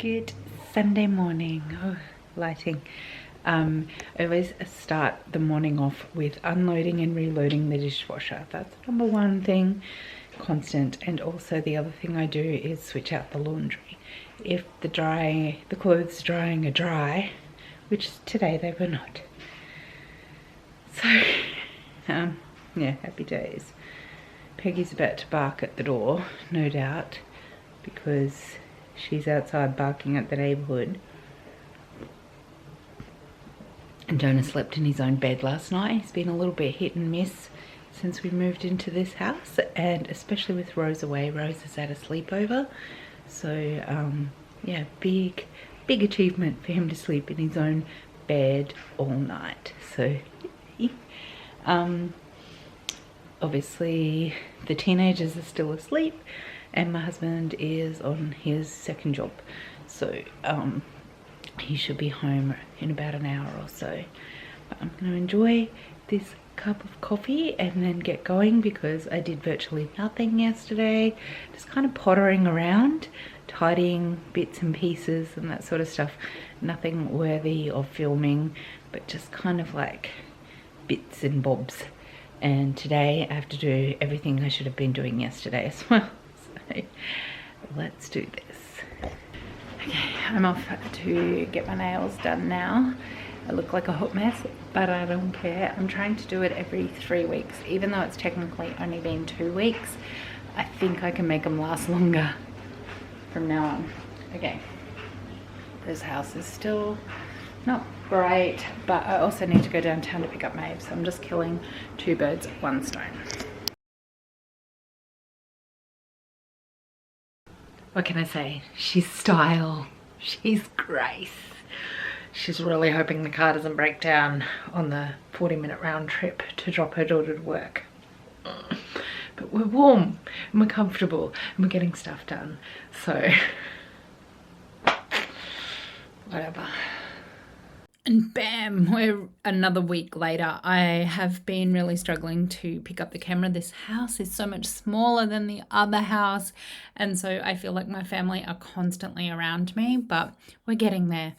Good Sunday morning. Oh, lighting. I always start the morning off with unloading and reloading the dishwasher. That's number one thing, constant. And also the other thing I do is switch out the laundry. If the clothes drying are dry, which today they were not. So, yeah, happy days. Peggy's about to bark at the door, no doubt, because she's outside barking at the neighbourhood. And Jonah slept in his own bed last night. He's been a little bit hit and miss since we moved into this house, and especially with Rose away. Rose has had a sleepover, so yeah, big achievement for him to sleep in his own bed all night. So obviously the teenagers are still asleep and my husband is on his second job, so he should be home in about an hour or so. But I'm going to enjoy this cup of coffee and then get going, because I did virtually nothing yesterday, just kind of pottering around, tidying bits and pieces and that sort of stuff. Nothing worthy of filming, but just kind of like bits and bobs. And today I have to do everything I should have been doing yesterday as well. So let's do this. Okay, I'm off to get my nails done now. I look like a hot mess, but I don't care. I'm trying to do it every 3 weeks, even though it's technically only been 2 weeks. I think I can make them last longer from now on. Okay, this house is still not great, but I also need to go downtown to pick up Maeve, so I'm just killing 2 birds with 1 stone. What can I say? She's style, she's grace. She's really hoping the car doesn't break down on the 40-minute round trip to drop her daughter to work. But we're warm and we're comfortable and we're getting stuff done, so whatever. And bam, we're another week later. I have been really struggling to pick up the camera. This house is so much smaller than the other house, and so I feel like my family are constantly around me, but we're getting there.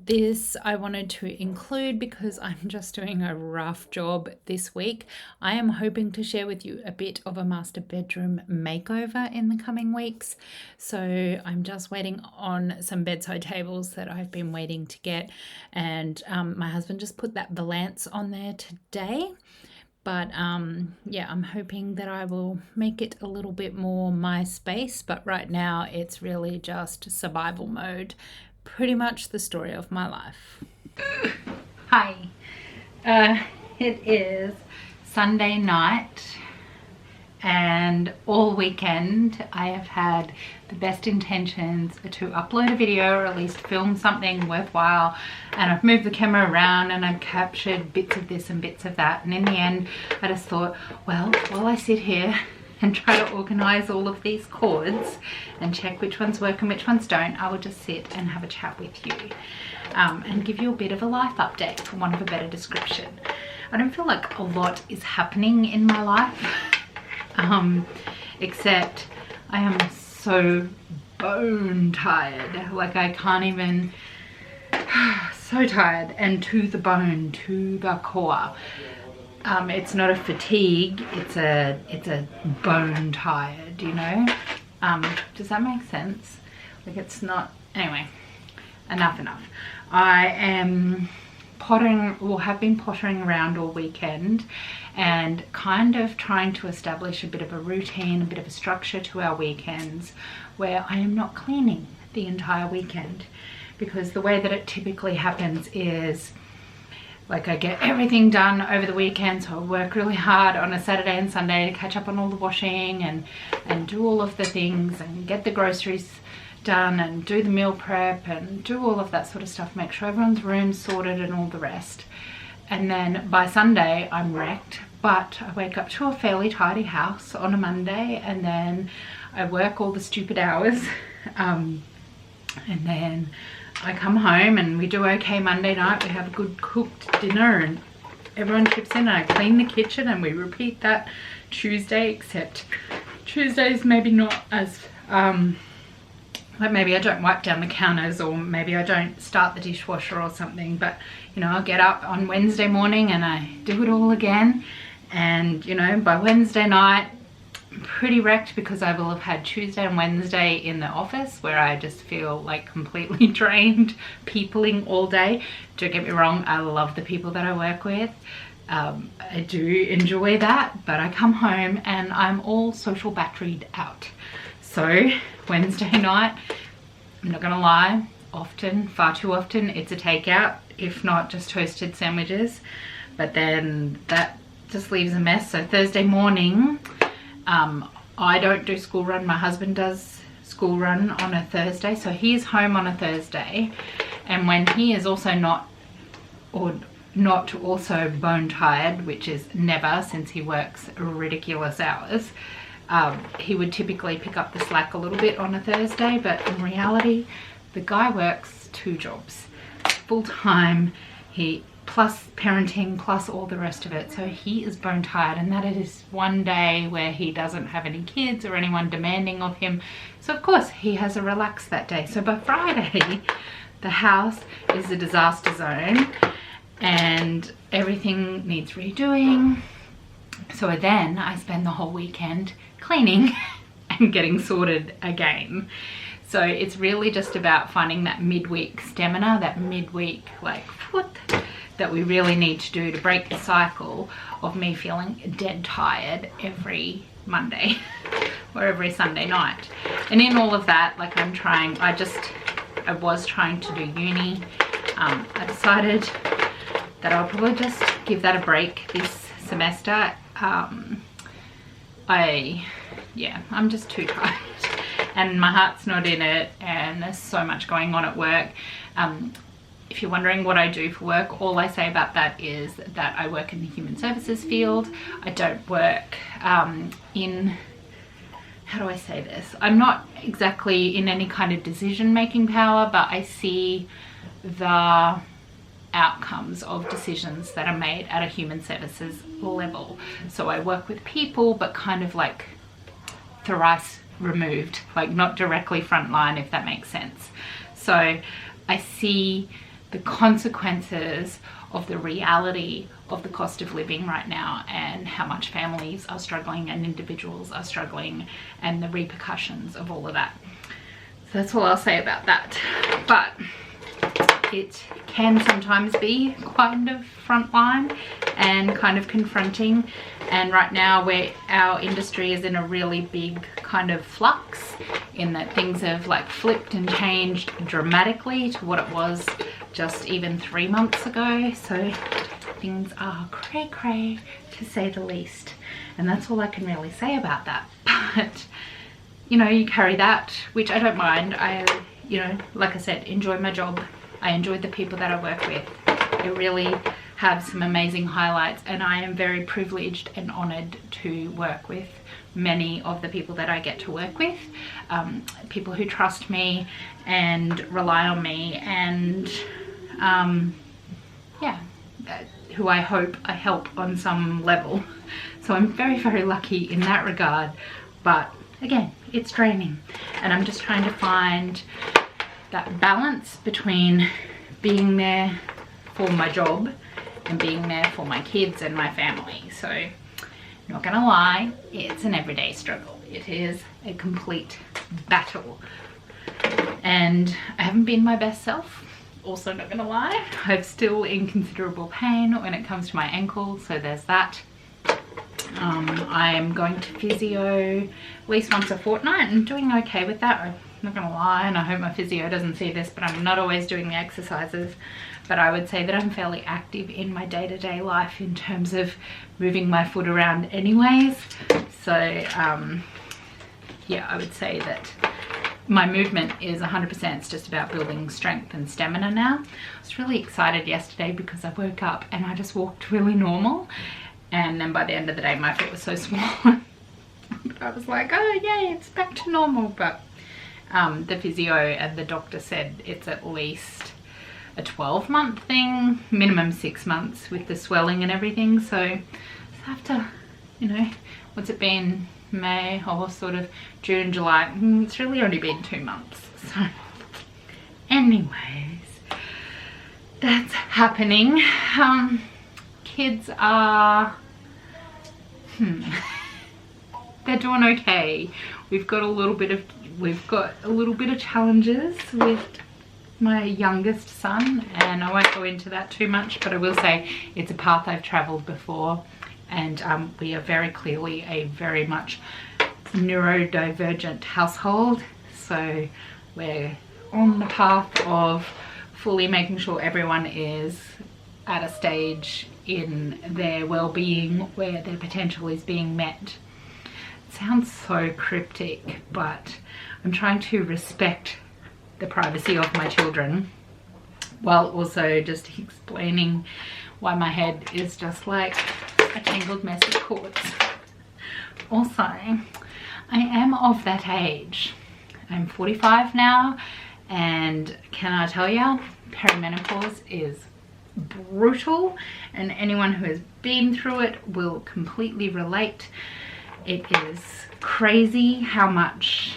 This I wanted to include because I'm just doing a rough job this week. I am hoping to share with you a bit of a master bedroom makeover in the coming weeks. So I'm just waiting on some bedside tables that I've been waiting to get. And my husband just put that valance on there today. But yeah, I'm hoping that I will make it a little bit more my space. But right now it's really just survival mode. Pretty much the story of my life. Hi. It is Sunday night, and all weekend I have had the best intentions to upload a video, or at least film something worthwhile, and I've moved the camera around and I've captured bits of this and bits of that, and in the end I just thought, well, while I sit here and try to organize all of these cords and check which ones work and which ones don't, I will just sit and have a chat with you and give you a bit of a life update, for want of a better description. I don't feel like a lot is happening in my life, except I am so bone tired. Like I can't even, so tired, and to the bone, to the core. It's not a fatigue, it's a bone tired, you know? Does that make sense? Like it's not, anyway, enough. I am pottering, or have been pottering around all weekend and kind of trying to establish a bit of a routine, a bit of a structure to our weekends where I am not cleaning the entire weekend, because the way that it typically happens is, like, I get everything done over the weekend, so I work really hard on a Saturday and Sunday to catch up on all the washing and do all of the things and get the groceries done and do the meal prep and do all of that sort of stuff, make sure everyone's room's sorted and all the rest. And then by Sunday I'm wrecked, but I wake up to a fairly tidy house on a Monday, and then I work all the stupid hours, and then I come home and we do okay Monday night. We have a good cooked dinner and everyone chips in, and I clean the kitchen, and we repeat that Tuesday, except Tuesdays maybe not as like maybe I don't wipe down the counters, or maybe I don't start the dishwasher or something, but you know, I'll get up on Wednesday morning and I do it all again, and you know, by Wednesday night I'm pretty wrecked, because I will have had Tuesday and Wednesday in the office where I just feel like completely drained, peopling all day. Don't get me wrong, I love the people that I work with. I do enjoy that, but I come home and I'm all social batteried out. So Wednesday night, I'm not gonna lie, often, far too often, it's a takeout, if not just toasted sandwiches, but then that just leaves a mess. So Thursday morning, I don't do school run, my husband does school run on a Thursday, so he's home on a Thursday, and when he is also not also bone tired, which is never, since he works ridiculous hours, he would typically pick up the slack a little bit on a Thursday, but in reality the guy works 2 jobs full time, he plus parenting plus all the rest of it, so he is bone tired, and that is one day where he doesn't have any kids or anyone demanding of him, so of course he has a relax that day. So by Friday the house is a disaster zone and everything needs redoing. So then I spend the whole weekend cleaning and getting sorted again. So it's really just about finding that midweek stamina, that midweek like foot that we really need to do to break the cycle of me feeling dead tired every Monday or every Sunday night. And in all of that, like I was trying to do uni. I decided that I'll probably just give that a break this semester. I'm just too tired and my heart's not in it, and there's so much going on at work. If you're wondering what I do for work, all I say about that is that I work in the human services field. I don't work in, how do I say this? I'm not exactly in any kind of decision-making power, but I see the outcomes of decisions that are made at a human services level. So I work with people, but kind of like thrice removed, like not directly frontline, if that makes sense. So I see the consequences of the reality of the cost of living right now, and how much families are struggling and individuals are struggling, and the repercussions of all of that. So that's all I'll say about that. But it can sometimes be kind of frontline and kind of confronting, and right now our industry is in a really big kind of flux, in that things have like flipped and changed dramatically to what it was just even 3 months ago. So things are cray cray, to say the least, and that's all I can really say about that. But you know, you carry that, which I don't mind. I, you know, like I said, enjoy my job. I enjoy the people that I work with. They really have some amazing highlights, and I am very privileged and honoured to work with many of the people that I get to work with. People who trust me and rely on me, and who I hope I help on some level. So I'm very, very lucky in that regard. But again, it's draining, and I'm just trying to find that balance between being there for my job and being there for my kids and my family. So not gonna lie, it's an everyday struggle. It is a complete battle, and I haven't been my best self. Also not gonna lie, I'm still in considerable pain when it comes to my ankle, so there's that. I am going to physio at least once a fortnight and doing okay with that. I'm not gonna lie, and I hope my physio doesn't see this, but I'm not always doing the exercises. But I would say that I'm fairly active in my day-to-day life in terms of moving my foot around anyways. So yeah, I would say that my movement is 100%. It's just about building strength and stamina now. I was really excited yesterday because I woke up and I just walked really normal, and then by the end of the day my foot was so small. I was like, oh yay, it's back to normal. But the physio and the doctor said it's at least a 12-month thing, minimum 6 months with the swelling and everything. So I have to, you know, what's it been, May, or sort of June, July. It's really only been 2 months. So anyways, that's happening. Kids are, they're doing okay. We've got a little bit of challenges with my youngest son, and I won't go into that too much, but I will say it's a path I've traveled before, and we are very clearly a very much neurodivergent household. So we're on the path of fully making sure everyone is at a stage in their well-being where their potential is being met. It sounds so cryptic, but I'm trying to respect the privacy of my children while also just explaining why my head is just like a tangled mess of cords. Also, I am of that age. I'm 45 now, and can I tell you, perimenopause is brutal, and anyone who has been through it will completely relate. It is crazy how much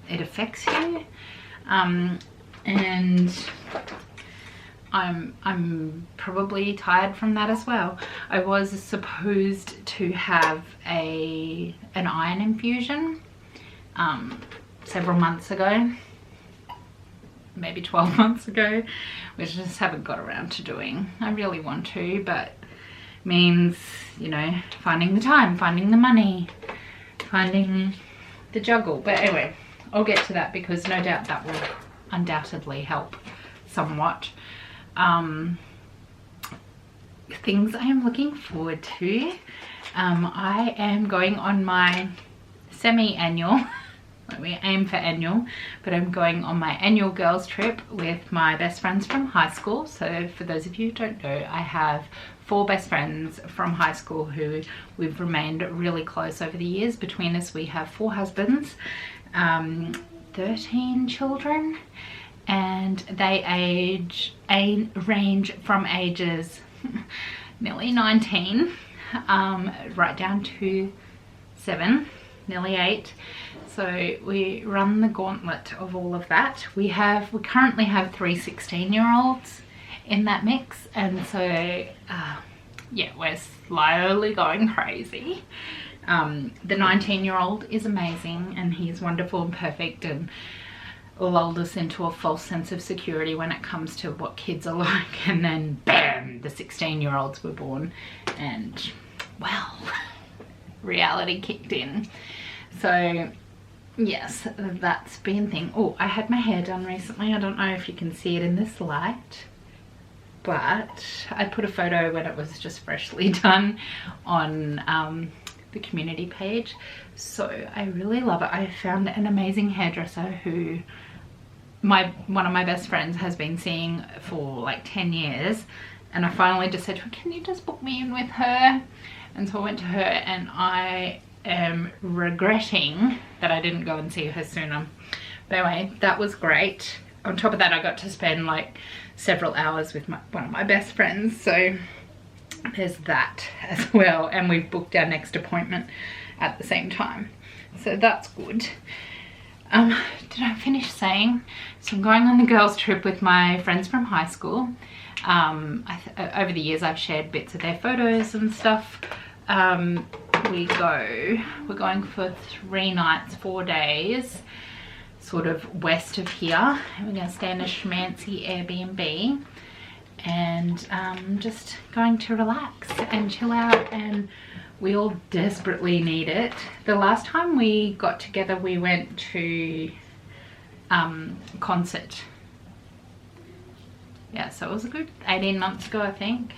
it affects you, and I'm probably tired from that as well. I was supposed to have an iron infusion several months ago, maybe 12 months ago, which I just haven't got around to doing. I really want to, but means, you know, finding the time, finding the money, finding the juggle. But anyway, I'll get to that because no doubt that will undoubtedly help somewhat. Things I am looking forward to. I am going on my semi-annual, we aim for annual, but I'm going on my annual girls trip with my best friends from high school. So for those of you who don't know, I have 4 best friends from high school who we've remained really close over the years. Between us we have 4 husbands, 13 children, and they range from ages nearly 19 right down to 7, nearly 8. So we run the gauntlet of all of that. We currently have 3 16-year-olds in that mix, and so yeah, we're slowly going crazy. The 19-year-old is amazing, and he's wonderful and perfect, and lulled us into a false sense of security when it comes to what kids are like. And then bam, the 16-year-olds were born, and well, reality kicked in. So yes, that's been thing. Oh, I had my hair done recently. I don't know if you can see it in this light, but I put a photo when it was just freshly done on the community page. So I really love it. I found an amazing hairdresser who one of my best friends has been seeing for like 10 years, and I finally just said to her, can you just book me in with her? And so I went to her, and I am regretting that I didn't go and see her sooner. But anyway, that was great. On top of that, I got to spend like several hours with one of my best friends, so there's that as well, and we've booked our next appointment at the same time, so that's good. Did I finish saying, so I'm going on the girls trip with my friends from high school. Over the years I've shared bits of their photos and stuff. We're going for 3 nights, 4 days, sort of west of here, and we're going to stay in a schmancy Airbnb, and just going to relax and chill out, and we all desperately need it. The last time we got together we went to concert. Yeah, so it was a good 18 months ago, I think.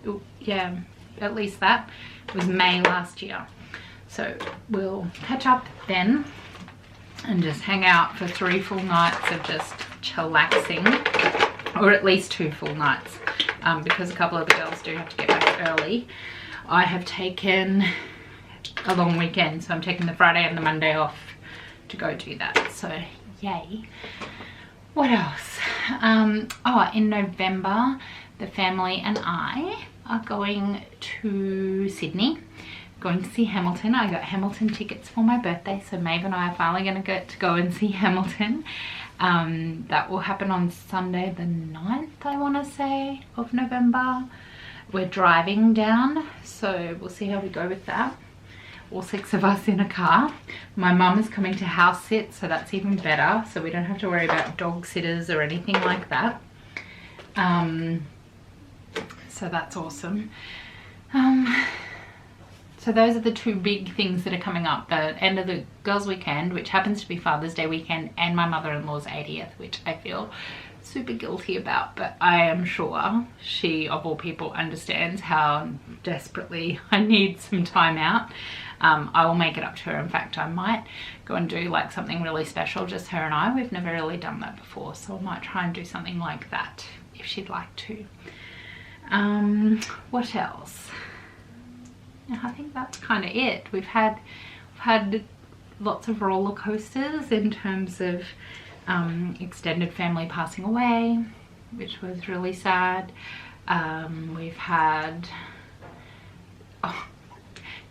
Ooh, yeah, at least that. It was May last year. So we'll catch up then and just hang out for 3 full nights of just chillaxing, or at least 2 full nights, because a couple of the girls do have to get back early. I have taken a long weekend, so I'm taking the Friday and the Monday off to go do that, so yay. What else? Oh, in November the family and I are going to Sydney, going to see Hamilton. I got Hamilton tickets for my birthday, so Maeve and I are finally going to get to go and see Hamilton. That will happen on Sunday the 9th, I want to say, of November. We're driving down, so we'll see how we go with that. All 6 of us in a car. My mum is coming to house sit, so that's even better, so we don't have to worry about dog sitters or anything like that. So that's awesome. So those are the 2 big things that are coming up. The end of the girls' weekend, which happens to be Father's Day weekend, and my mother-in-law's 80th, which I feel super guilty about, but I am sure she, of all people, understands how desperately I need some time out. I will make it up to her. In fact, I might go and do like something really special, just her and I. We've never really done that before, so I might try and do something like that if she'd like to. What else? I think that's kind of it. We've had lots of roller coasters in terms of extended family passing away, which was really sad. We've had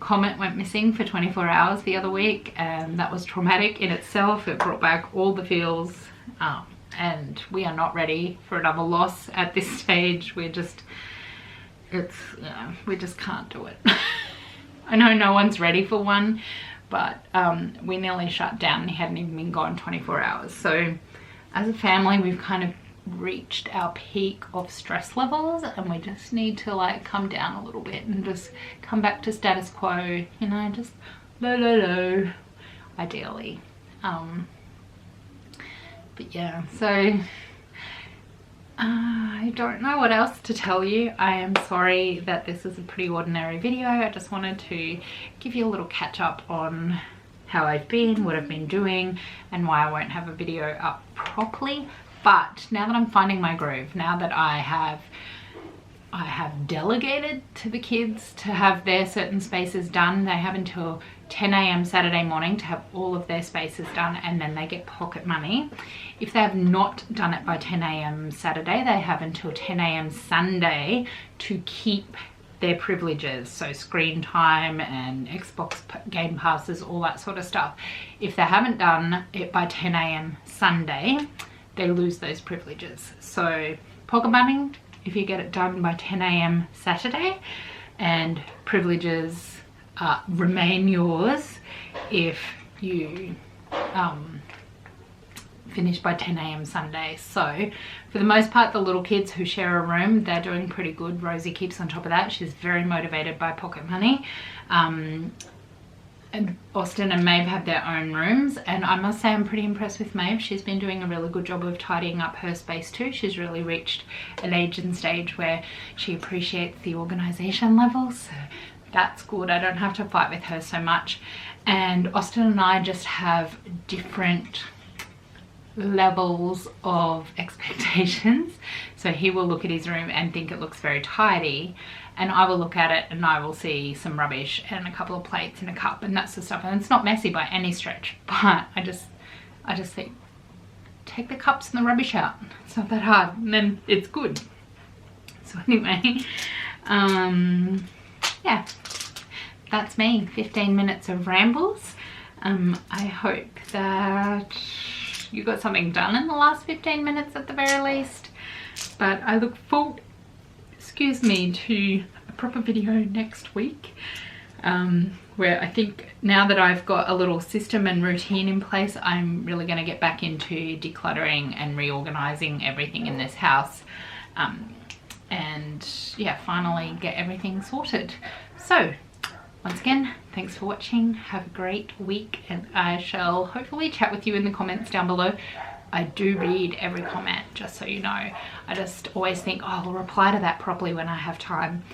Comet went missing for 24 hours the other week, and that was traumatic in itself. It brought back all the feels, and we are not ready for another loss at this stage. We just can't do it. I know no one's ready for one, but we nearly shut down and he hadn't even been gone 24 hours. So as a family, we've kind of reached our peak of stress levels, and we just need to like come down a little bit and just come back to status quo, you know, just low, ideally. But yeah, so I don't know what else to tell you. I am sorry that this is a pretty ordinary video. I just wanted to give you a little catch up on how I've been, what I've been doing, and why I won't have a video up properly. But now that I'm finding my groove, now that I have delegated to the kids to have their certain spaces done, they have until 10 AM Saturday morning to have all of their spaces done, and then they get pocket money. If they have not done it by 10 AM Saturday, they have until 10 AM Sunday to keep their privileges, so screen time and Xbox game passes, all that sort of stuff. If they haven't done it by 10 AM Sunday, they lose those privileges. So pocket money if you get it done by 10 AM Saturday, and privileges remain yours if you finish by 10 AM Sunday. So for the most part, the little kids who share a room, they're doing pretty good. Rosie keeps on top of that. She's very motivated by pocket money. And Austin and Maeve have their own rooms, and I must say I'm pretty impressed with Maeve. She's been doing a really good job of tidying up her space too. She's really reached an age and stage where she appreciates the organisation level, so that's good. I don't have to fight with her so much. And Austin and I just have different levels of expectations. So he will look at his room and think it looks very tidy, and I will look at it and I will see some rubbish and a couple of plates and a cup and that sort of stuff, and it's not messy by any stretch, but I just think, take the cups and the rubbish out. It's not that hard, and then it's good. So anyway, yeah, that's me. 15 minutes of rambles. I hope that you got something done in the last 15 minutes at the very least, but I look forward, excuse me, to a proper video next week, where I think now that I've got a little system and routine in place, I'm really going to get back into decluttering and reorganizing everything in this house, and yeah, finally get everything sorted. So once again, thanks for watching. Have a great week, and I shall hopefully chat with you in the comments down below. I do read every comment, just so you know. I just always think, oh, I'll reply to that properly when I have time,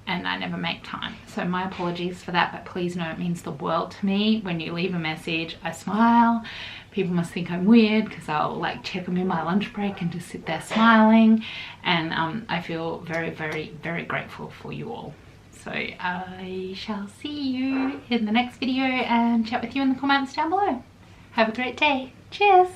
and I never make time. So my apologies for that, but please know it means the world to me. When you leave a message, I smile. People must think I'm weird because I'll like check them in my lunch break and just sit there smiling, and I feel very, very, very grateful for you all. So I shall see you in the next video and chat with you in the comments down below. Have a great day. Cheers.